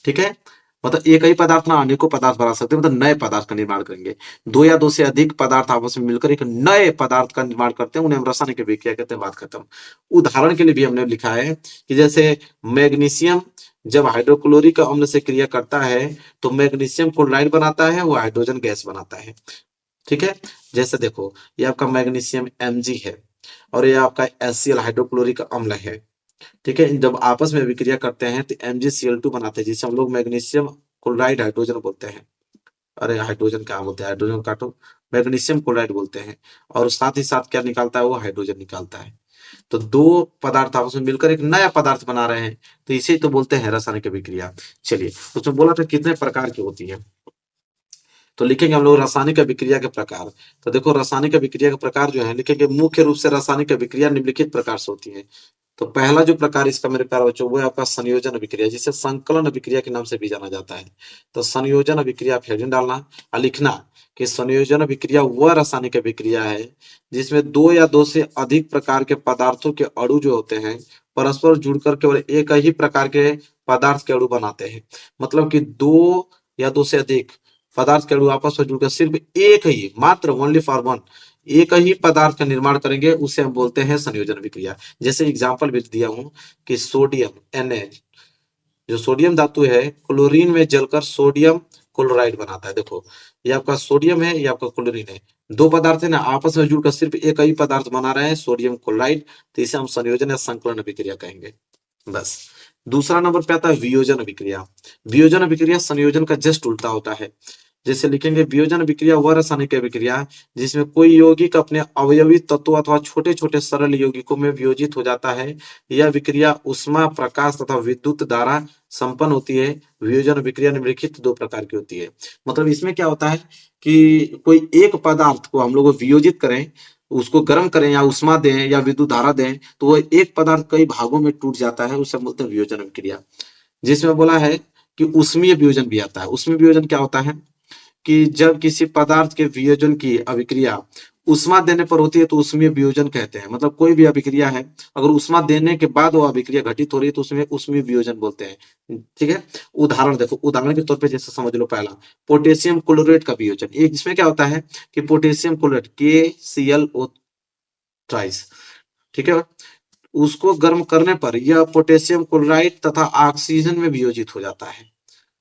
ठीक है, मतलब एक ही पदार्थ ना अनेकों पदार्थ बना सकते हैं, मतलब नए पदार्थ का निर्माण करेंगे। दो या दो से अधिक पदार्थ आपस में मिलकर एक नए पदार्थ का निर्माण करते हैं, उन्हें हम रासायनिक अभिक्रिया कहते हैं। बात खत्म। उदाहरण के लिए भी हमने लिखा है कि जैसे मैग्नीशियम जब हाइड्रोक्लोरिक अम्ल से क्रिया करता है तो मैग्नीशियम क्लोराइड बनाता है, वो हाइड्रोजन गैस बनाता है। ठीक है, जैसे देखो ये आपका मैग्नीशियम Mg है और ये आपका HCl हाइड्रोक्लोरिक अम्ल है। ठीक है, जब आपस में विक्रिया करते हैं तो MgCl2 बनाते हैं, जिसे हम लोग मैग्नीशियम क्लोराइड हाइड्रोजन बोलते हैं। अरे हाइड्रोजन क्या बोलते हैं, हाइड्रोजन काटो, मैग्नीशियम क्लोराइड बोलते हैं। और साथ ही साथ क्या निकालता है, वो हाइड्रोजन निकालता है। तो दो पदार्थ आपस में मिलकर एक नया पदार्थ बना रहे हैं, तो इसे तो बोलते हैं रासायनिक अभिक्रिया। चलिए, उसमें बोला था कितने प्रकार की होती है, तो लिखेंगे हम लोग रासायनिक अभिक्रिया के प्रकार। तो देखो रासायनिक अभिक्रिया के प्रकार जो है लिखेंगे, मुख्य रूप से रासायनिक अभिक्रिया निम्नलिखित प्रकार से होती है। तो पहला जो प्रकार इसका मेरे प्यारे बच्चों वो है आपका संयोजन अभिक्रिया, जिसे संकलन अभिक्रिया के नाम से भी जाना जाता है। तो संयोजन अभिक्रिया आप हेडिंग डालना और लिखना कि संयोजन अभिक्रिया वह रासायनिक अभिक्रिया है जिसमें दो या दो से अधिक प्रकार के पदार्थों के अणु जो होते हैं परस्पर जुड़कर केवल एक ही प्रकार के पदार्थ के अणु बनाते हैं। मतलब कि दो या दो से अधिक पदार्थ के अणु आपस में जुड़कर सिर्फ एक ही, मात्र ओनली फॉर वन, एक ही पदार्थ का निर्माण करेंगे, उसे हम बोलते हैं संयोजन अभिक्रिया। जैसे एग्जांपल भी दिया हूं कि सोडियम Na, जो सोडियम धातु है, क्लोरीन में जलकर सोडियम क्लोराइड बनाता है। देखो ये आपका सोडियम है, ये आपका क्लोरीन है, दो पदार्थ है ना, आपस में जुड़कर सिर्फ एक ही पदार्थ बना रहे हैं, सोडियम क्लोराइड। तो इसे हम संयोजन या संकलन अभिक्रिया कहेंगे। बस। दूसरा नंबर पे आता है वियोजन अभिक्रिया। वियोजन अभिक्रिया संयोजन का जस्ट उल्टा होता है। जैसे लिखेंगे, वियोजन अभिक्रिया वह रासायनिक अभिक्रिया जिसमें कोई यौगिक अपने अवयवी तत्वों अथवा छोटे छोटे सरल यौगिकों में वियोजित हो जाता है। यह अभिक्रिया उष्मा, प्रकाश तथा विद्युत धारा संपन्न होती है। वियोजन अभिक्रिया निम्नलिखित दो प्रकार की होती है। मतलब इसमें क्या होता है कि कोई एक पदार्थ को हम लोग वियोजित करें, उसको गर्म करें या उष्मा दें या विद्युत धारा दें, तो वो एक पदार्थ कई भागों में टूट जाता है, उसे बोलते हैं वियोजन अभिक्रिया। जिसमें बोला है कि उष्मीय वियोजन भी आता है। उष्मीय वियोजन क्या होता है कि जब किसी पदार्थ के वियोजन की अभिक्रिया उष्मा देने पर होती है तो उष्मीय वियोजन कहते हैं। मतलब कोई भी अभिक्रिया है, अगर उष्मा देने के बाद वो अभिक्रिया घटित हो रही है तो उसमें उष्मीय वियोजन बोलते हैं। ठीक है, उदाहरण देखो, उदाहरण के तौर पे जैसे समझ लो, पहला पोटेशियम क्लोरेट का वियोजन। एक इसमें क्या होता है कि पोटेशियम क्लोरेट KClO ट्राइस, ठीक है, उसको गर्म करने पर यह पोटेशियम क्लोराइड तथा ऑक्सीजन में वियोजित हो जाता है।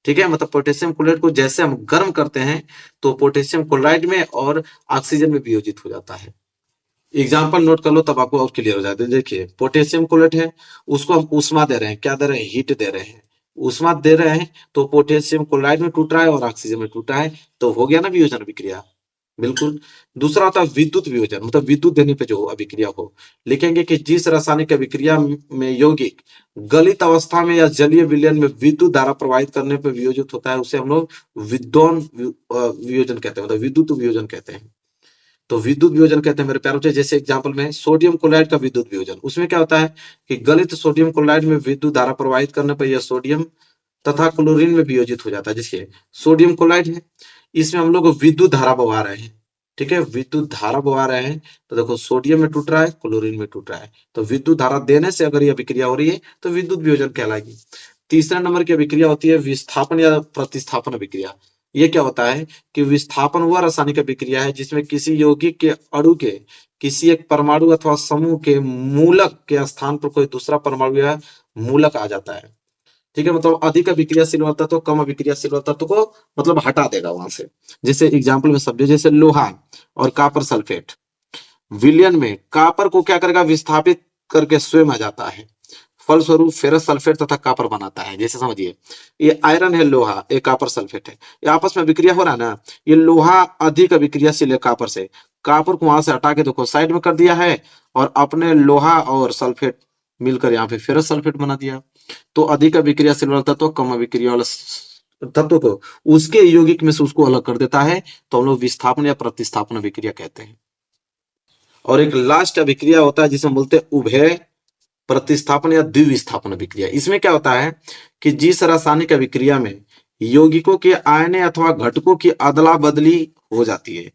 ठीक है, मतलब पोटेशियम क्लोराइड को जैसे हम गर्म करते हैं तो पोटेशियम क्लोराइड में और ऑक्सीजन में वियोजित हो जाता है। एग्जाम्पल नोट कर लो तब आपको और क्लियर हो जाता है। देखिए पोटेशियम क्लोराइड है, उसको हम उष्मा दे रहे हैं, क्या दे रहे हैं, हीट दे रहे हैं। उष्मा दे रहे हैं तो पोटेशियम क्लोराइड में टूट रहा है और ऑक्सीजन में टूट रहा है, तो हो गया ना वियोजन अभिक्रिया। बिल्कुल। दूसरा होता है विद्युत वियोजन, मतलब विद्युत देने पे जो अभिक्रिया हो। लिखेंगे कि जिस रासायनिक अभिक्रिया में यौगिक गलित अवस्था में या जलीय विलयन में विद्युत धारा प्रवाहित करने पर वियोजित होता है, उसे हम लोग विद्युत वियोजन कहते हैं, मतलब विद्युत वियोजन कहते हैं। तो विद्युत वियोजन कहते हैं मेरे प्यारे बच्चों, जैसे एग्जांपल में सोडियम क्लोराइड का विद्युत वियोजन, उसमें क्या होता है कि गलित सोडियम क्लोराइड में विद्युत धारा प्रवाहित करने पर यह सोडियम तथा क्लोरीन में वियोजित हो जाता है। जैसे सोडियम क्लोराइड है, इसमें हम लोग विद्युत धारा बहा रहे हैं। ठीक है, विद्युत धारा बहा रहे हैं, तो देखो सोडियम में टूट रहा है, क्लोरीन में टूट रहा है, तो विद्युत धारा देने से अगर यह अभिक्रिया हो रही है तो विद्युत वियोजन कहलाएगी। तीसरा नंबर की अभिक्रिया होती है विस्थापन या प्रतिस्थापन अभिक्रिया। ये क्या होता है कि विस्थापन वह रासायनिक अभिक्रिया है जिसमें किसी यौगिक के अणु के किसी एक परमाणु अथवा समूह के मूलक के स्थान पर कोई दूसरा परमाणु या मूलक आ जाता है। ठीक है, मतलब अधिक अभिक्रियाशील वाला तत्व कम अभिक्रियाशील वाला तत्व को मतलब हटा देगा वहां से। जैसे एग्जाम्पल में समझो, जैसे लोहा और कॉपर सल्फेट विलयन में कॉपर को क्या करेगा, विस्थापित करके स्वयं आ जाता है, फलस्वरूप फेरस सल्फेट तथा कॉपर बनाता है। जैसे समझिए ये आयरन है, लोहा, एक कॉपर सल्फेट है, ये आपस में अभिक्रिया हो रहा है ना, ये लोहा अधिक अभिक्रियाशील है कॉपर से, कॉपर को वहां से हटा के देखो साइड में कर दिया है, और अपने लोहा और सल्फेट मिलकर यहाँ पे फेरस सल्फेट बना दिया। तो अधिक अभिक्रियाशील वाला तत्व कम अभिक्रिया वाला तत्व को उसके यौगिक में से उसको अलग कर देता है, तो हम लोग विस्थापन या प्रतिस्थापन अभिक्रिया कहते हैं। और एक लास्ट अभिक्रिया होता है जिसे हम बोलते हैं उभय प्रतिस्थापन या द्विविस्थापन अभिक्रिया। इसमें क्या होता है कि जिस रासायनिक अभिक्रिया में यौगिकों के आयने अथवा घटकों की अदला बदली हो जाती है,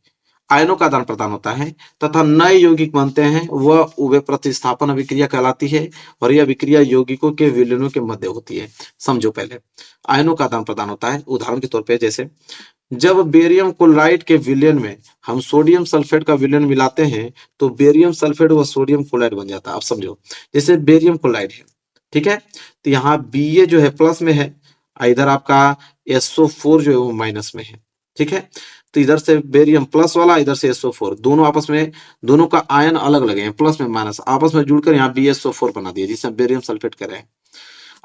आयनों का आदान प्रदान होता है तथा नए यौगिक बनते हैं, वह उभय प्रतिस्थापन अभिक्रिया कहलाती है। और यह अभिक्रिया यौगिकों के विलयनों के मध्य होती है। समझो, पहले आयनों का आदान प्रदान होता है। उदाहरण के तौर पे जैसे जब बेरियम क्लोराइड के विलयन में हम सोडियम सल्फेट का विलयन मिलाते हैं, तो बेरियम सल्फेट व सोडियम क्लोराइड बन जाता है। आप समझो, जैसे बेरियम क्लोराइड है, ठीक है, तो यहाँ Ba जो है प्लस में है, इधर आपका SO4 जो है वो माइनस में है, ठीक है। तो इधर से बेरियम प्लस वाला, इधर से SO4, दोनों आपस में, दोनों का आयन अलग लगे हैं, प्लस में माइनस आपस में जुड़कर यहाँ BSO4 बना दिया, जिसे बेरियम सल्फेट कह रहे हैं।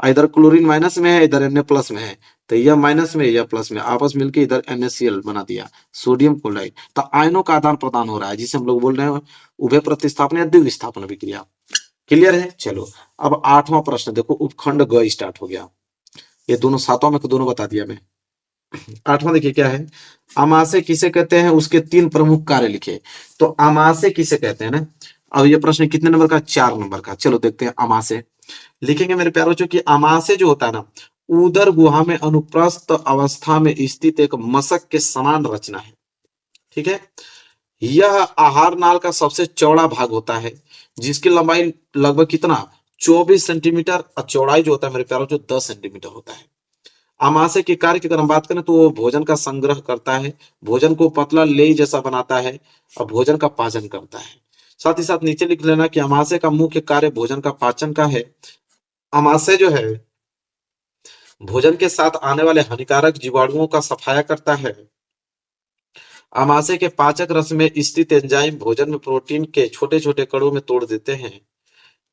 इधर क्लोरीन माइनस में है, इधर Na प्लस में है, तो यह माइनस में यह प्लस में, आपस मिलकर इधर NaCl बना दिया, सोडियम क्लोराइड। तो आयनों का आदान प्रदान हो रहा है, जिसे हम लोग बोल रहे हैं उभय प्रतिस्थापन या द्विविस्थापन अभिक्रिया। क्लियर है? चलो अब 8वां प्रश्न देखो, उपखंड ग स्टार्ट हो गया। ये दोनों 7वां में दोनों बता दिया मैं। 8वां देखिए क्या है, अमाशय किसे कहते हैं, उसके 3 प्रमुख कार्य लिखे। तो अमाशय किसे कहते हैं ना, अब ये प्रश्न कितने नंबर का, 4 नंबर का। चलो देखते हैं अमाशय लिखेंगे मेरे प्यारों, कि अमाशय जो होता है ना, उदर गुहा में अनुप्रस्थ अवस्था में स्थित एक मशक के समान रचना है, ठीक है। यह आहार नाल का सबसे चौड़ा भाग होता है, जिसकी लंबाई लगभग कितना, 24 सेंटीमीटर, और चौड़ाई जो होता है मेरे प्यारों जो 10 सेंटीमीटर होता है। अमाशय के कार्य की अगर हम बात करें तो वो भोजन का संग्रह करता है, भोजन को पतला लेई जैसा बनाता है, और भोजन का पाचन करता है। साथ ही साथ नीचे लिख लेना कि अमाशय का मुख्य कार्य भोजन का पाचन का है। अमाशय जो है भोजन के साथ आने वाले हानिकारक जीवाणुओं का सफाया करता है। अमाशय के पाचक रस में स्थित एंजाइम भोजन में प्रोटीन के छोटे छोटे कणों में तोड़ देते हैं,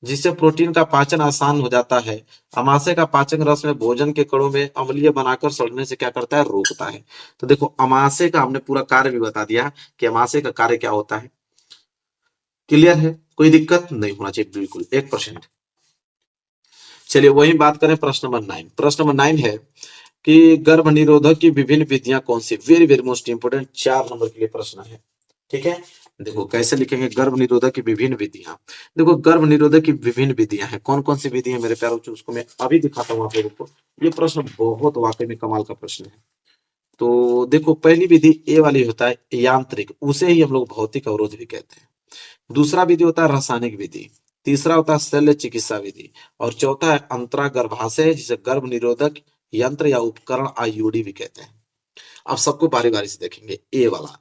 जिससे प्रोटीन का पाचन आसान हो जाता है। अमाशय का पाचक रस में भोजन के कणों में अम्लीय बनाकर सड़ने से क्या करता है, रोकता है। तो देखो अमाशय का हमने पूरा कार्य भी बता दिया कि अमाशय का कार्य क्या होता है। क्लियर है? कोई दिक्कत नहीं होना चाहिए, बिल्कुल 1%। चलिए वही बात करें प्रश्न नंबर 9। प्रश्न नंबर 9 है कि गर्भ निरोधक की विभिन्न विधियां कौन सी। Very very most important, 4 number के लिए प्रश्न है, ठीक है। देखो कैसे लिखेंगे, गर्भ निरोधक की विभिन्न विधियां। देखो गर्भ निरोधक की विभिन्न विधियां हैं, कौन कौन सी विधि है मेरे प्यारों, उसको मैं अभी दिखाता हूँ आप लोगों को। ये प्रश्न बहुत वाकई में कमाल का प्रश्न है। तो देखो पहली विधि ए वाली होता है यांत्रिक, उसे ही हम लोग भौतिक अवरोध भी कहते हैं। दूसरा विधि होता है रासायनिक विधि। तीसरा होता है शल्य चिकित्सा विधि। और चौथा है अंतरा गर्भाशय, जिसे गर्भ निरोधक यंत्र या उपकरण आईयूडी भी कहते हैं। अब सबको बारी बारी से देखेंगे। ए वाला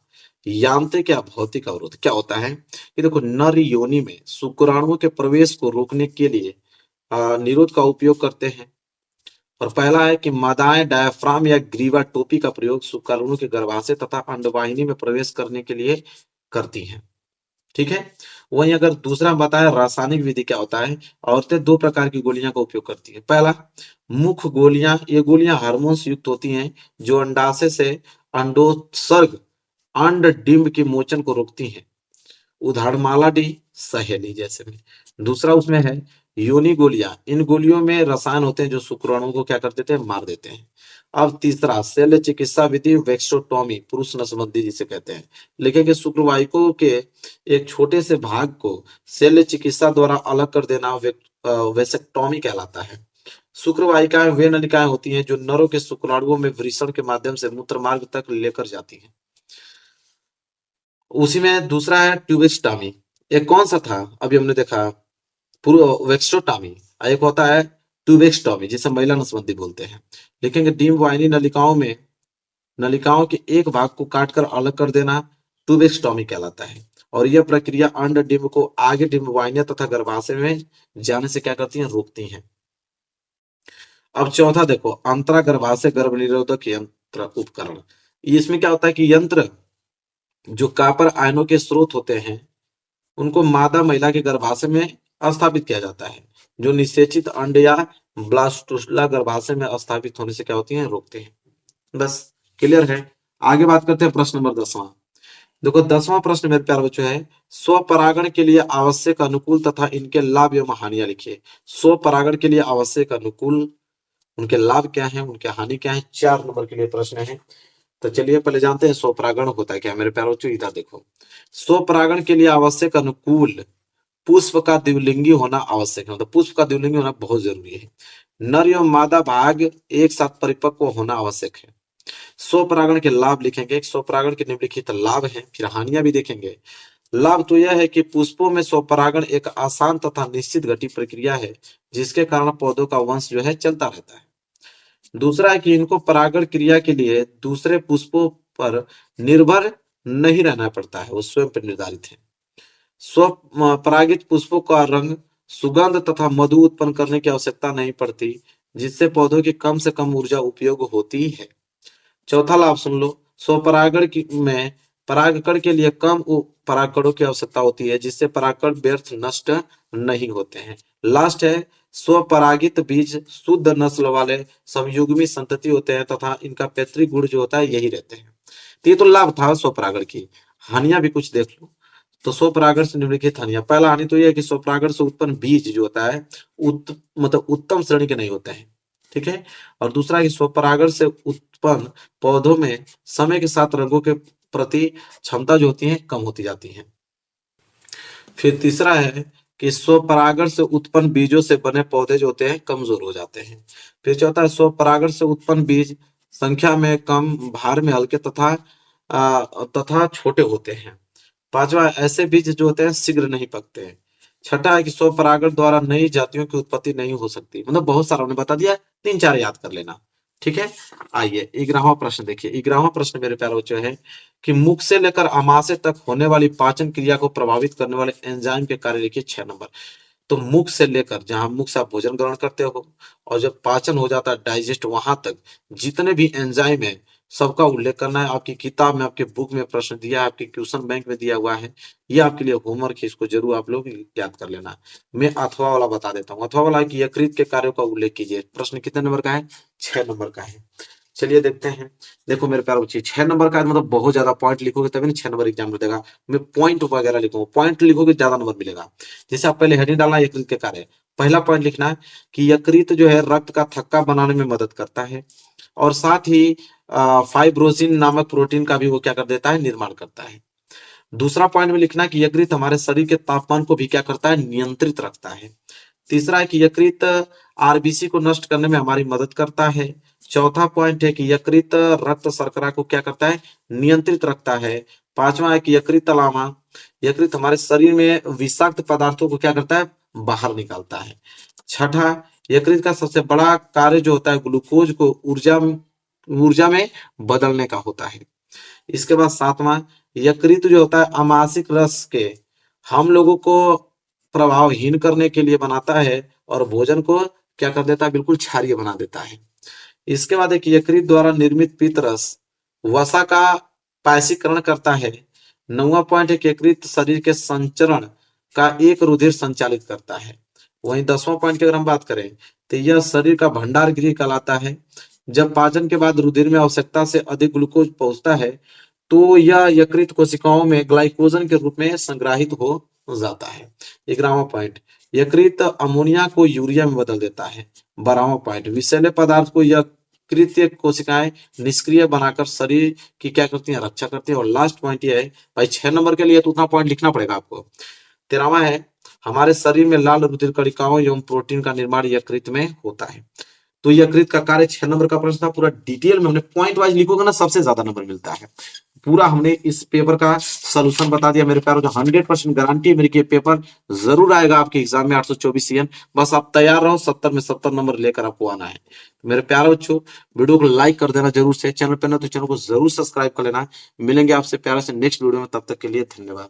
यांत्रिक या भौतिक अवरोध क्या होता है कि देखो नर योनि में शुक्राणुओं के प्रवेश को रोकने के लिए निरोध का उपयोग करते हैं। और पहला है कि मादाएं डायाफ्राम या ग्रीवा टोपी का प्रयोग शुक्राणुओं के गर्भाशय तथा अंडवाहिनी में प्रवेश करने के लिए करती हैं, ठीक है। वहीं अगर दूसरा बताया रासायनिक विधि क्या होता है, औरतें 2 प्रकार की गोलियां का उपयोग करती हैं। पहला मुख्य गोलियां, ये गोलियां हार्मोन युक्त होती हैं जो अंडाशय से अंडोत्सर्ग अंड डिंब के मोचन को रोकती हैं। उदाहरण माला डी, सहेली जैसे में। दूसरा उसमें है योनि गोलियां, इन गोलियों में रसायन होते हैं जो शुक्राणुओं को क्या कर देते हैं, मार देते हैं। अब तीसरा शल्य चिकित्सा विधि वेक्सोटॉमी, पुरुष नसबंदी जिसे कहते हैं। लिखेंगे शुक्रवाहिकों के एक छोटे से भाग को शल्य चिकित्सा द्वारा अलग कर देना वेसेक्टॉमी कहलाता है। शुक्रवाहिकाएं वे नलिकाएं होती हैं जो नरों के शुक्राणुओं में वृषण के माध्यम से मूत्र मार्ग तक लेकर जाती हैं। उसी में दूसरा है ट्यूबेक्टॉमी। एक कौन सा था, अभी हमने देखा वेक्सोटॉमी, एक होता है ट्यूबेक्टॉमी जिसे महिला नसबंदी बोलते हैं। लिखेंगे डिंब वाहिनी नलिकाओं के एक भाग को काटकर अलग कर देना ट्यूबेक्टॉमी कहलाता है। और यह प्रक्रिया अंड डिंब को आगे डिंब वाहिनियां तथा गर्भाशय में जाने से क्या करती हैं, रोकती हैं। अब चौथा देखो अंतरा गर्भाशय गर्भ निरोधक यंत्र उपकरण। इसमें क्या होता है कि यंत्र जो कॉपर आयनों के स्रोत होते हैं उनको मादा महिला के गर्भाशय में स्थापित किया जाता है, जो निषेचित अंड या ब्लास्टुला गर्भाशय में स्थापित होने से क्या होती हैं, रोकते हैं। बस क्लियर है। आगे बात करते हैं प्रश्न नंबर 10वां। देखो 10वां प्रश्न मेरे प्यारे बच्चों है, स्वपरागण के लिए आवश्यक अनुकूल तथा इनके लाभ एवं हानियां लिखिए। स्वपरागण के लिए आवश्यक अनुकूल, उनके लाभ क्या है, उनके हानि क्या है, 4 नंबर के लिए प्रश्न है। तो चलिए पहले जानते हैं स्वपरागण होता है क्या मेरे प्यारे बच्चों। इधर देखो, स्वपरागण के लिए आवश्यक अनुकूल, पुष्प का द्विलिंगी होना आवश्यक है, मतलब पुष्प का द्विलिंगी होना बहुत जरूरी है। नर एवं मादा भाग एक साथ परिपक्व होना आवश्यक है। स्वपरागण के लाभ लिखेंगे, स्वपरागण के निम्नलिखित लाभ हैं, फिर हानियां भी देखेंगे। लाभ तो यह है कि पुष्पों में स्वपरागण एक आसान तथा निश्चित गति प्रक्रिया है, जिसके कारण पौधों का वंश जो है चलता रहता है। दूसरा है कि इनको परागण क्रिया के लिए दूसरे पुष्पों पर निर्भर नहीं रहना पड़ता है, वो स्वयं पर निर्धारित है। स्व परागित पुष्पों का रंग, सुगंध तथा मधु उत्पन्न करने की आवश्यकता नहीं पड़ती, जिससे पौधों की कम से कम ऊर्जा उपयोग होती है। चौथा लाभ सुन लो, स्वपरागण में परागकण के लिए कम परागकणों की आवश्यकता होती है, जिससे परागकण व्यर्थ नष्ट नहीं होते हैं। लास्ट है, स्वपरागित बीज शुद्ध नस्ल वाले समयुग्मी संतति होते हैं तथा इनका पैतृक गुण जो होता है यही रहते हैं। तो ये तो लाभ था स्वपरागण की। हानियां भी कुछ देख लो। तो स्वपरागण से निम्नलिखित हानियां, पहला हानि तो यह है कि स्वपरागण से उत्पन्न बीज जो होता है मतलब उत्तम श्रेणी के नहीं होते हैं, ठीक है। और दूसरा कि स्वपरागण से उत्पन्न पौधों में समय के साथ रंगों के प्रति क्षमता जो होती है कम होती जाती है। फिर तीसरा है कि स्वपरागण से उत्पन्न बीजों से बने पौधे जो होते हैं कमजोर हो जाते हैं। फिर चौथा है, स्वपरागण से उत्पन्न बीज संख्या में कम, भार में हल्के तथा छोटे होते हैं। पांचवा, ऐसे बीज जो होते हैं शीघ्र नहीं पकते हैं। छठा है कि स्वपरागण द्वारा नई जातियों की उत्पत्ति नहीं हो सकती, मतलब बहुत सारा उन्होंने बता दिया, 3-4 याद कर लेना, ठीक है। आइए 11वां प्रश्न देखिए। 11वां प्रश्न मेरे प्यारे बच्चों है कि मुख से लेकर आमाशय तक होने वाली पाचन क्रिया को प्रभावित करने वाले एंजाइम के कार्य लिखिए 6 नंबर। तो मुख से लेकर, जहां मुख से आप भोजन ग्रहण करते हो और जब पाचन हो जाता है डाइजेस्ट, वहां तक जितने भी एंजाइम है सबका उल्लेख करना है। आपकी किताब में, आपके बुक में प्रश्न दिया है, आपके क्वेश्चन बैंक में दिया हुआ है, ये आपके लिए होमवर्क है, इसको जरूर आप लोग याद कर लेना। मैं अथवा वाला बता देता हूँ। अथवा वाला है कि यकृत के कार्यों का उल्लेख कीजिए। प्रश्न कितने नंबर का है? 6 नंबर का है। चलिए देखते हैं। देखो मेरे प्यारे बच्चे, 6 नंबर का है, मतलब बहुत ज्यादा पॉइंट लिखोगे तभी ना 6 नंबर एग्जाम में देगा। मैं पॉइंट वगैरह लिखूंगा, पॉइंट लिखोगे ज्यादा नंबर मिलेगा। जैसे आप पहले हेडिंग डालना यकृत के कार्य, पहला पॉइंट लिखना है कि यकृत जो है रक्त का थक्का बनाने में मदद करता है और साथ ही फाइब्रोसिन नामक प्रोटीन का भी वो क्या कर देता है, निर्माण करता है। दूसरा पॉइंट में लिखना है कि यकृत हमारे शरीर के तापमान को भी क्या करता है, नियंत्रित रखता है। तीसरा है कि यकृत आरबीसी को नष्ट करने में हमारी मदद करता है। चौथा पॉइंट है कि यकृत रक्त शर्करा को क्या करता है, नियंत्रित रखता है। पांचवा है कि यकृत अलावा यकृत हमारे शरीर में विषाक्त पदार्थों को क्या करता है, बाहर निकालता है। छठा, यकृत का सबसे बड़ा कार्य जो होता है ग्लूकोज को ऊर्जा ऊर्जा में बदलने का होता है। इसके बाद सातवां, यकृत जो होता है अमासिक रस के हम लोगों को प्रभावहीन करने के लिए बनाता है और भोजन को क्या कर देता है, बिल्कुल क्षारीय बना देता है। इसके बाद एक यकृत द्वारा निर्मित पित्त रस वसा का पायसीकरण करता है। 9वां पॉइंट है कि यकृत शरीर के संचरण का एक रुधिर संचालित करता है। वहीं 10वां पॉइंट की अगर हम बात करें तो यह शरीर का भंडार गृह कहलाता है। जब पाचन के बाद रुधिर में आवश्यकता से अधिक ग्लूकोज पहुंचता है तो यह यकृत कोशिकाओं में ग्लाइकोजन के रूप में संग्रहित हो जाता है। 11वां पॉइंट, यकृत अमोनिया को यूरिया में बदल देता है। 12वां पॉइंट, विषैले पदार्थ को यकृतीय कोशिकाएं निष्क्रिय बनाकर शरीर की क्या करती हैं, रक्षा करती हैं। और लास्ट पॉइंट ये है भाई, 6 नंबर के लिए तो उतना पॉइंट लिखना पड़ेगा आपको। 13वां है, हमारे शरीर में लाल रुधिर कणिकाओं एवं प्रोटीन का निर्माण यकृत में होता है। तो यकृत का कार्य 6 नंबर का प्रश्न था। पूरा डिटेल में हमने पॉइंट वाइज लिखोगे ना, सबसे ज्यादा नंबर मिलता है। पूरा हमने इस पेपर का सॉल्यूशन बता दिया मेरे प्यारों। जो 100% गारंटी है मेरी कि पेपर जरूर आएगा आपके एग्जाम में 824 CN। बस आप तैयार रहो, 70 में 70 नंबर लेकर आपको आना है। मेरे प्यारे बच्चों, वीडियो को लाइक कर देना जरूर से, चैनल पर ना तो चैनल को जरूर सब्सक्राइब कर लेना। मिलेंगे आपसे प्यारे से नेक्स्ट वीडियो में, तब तक के लिए धन्यवाद।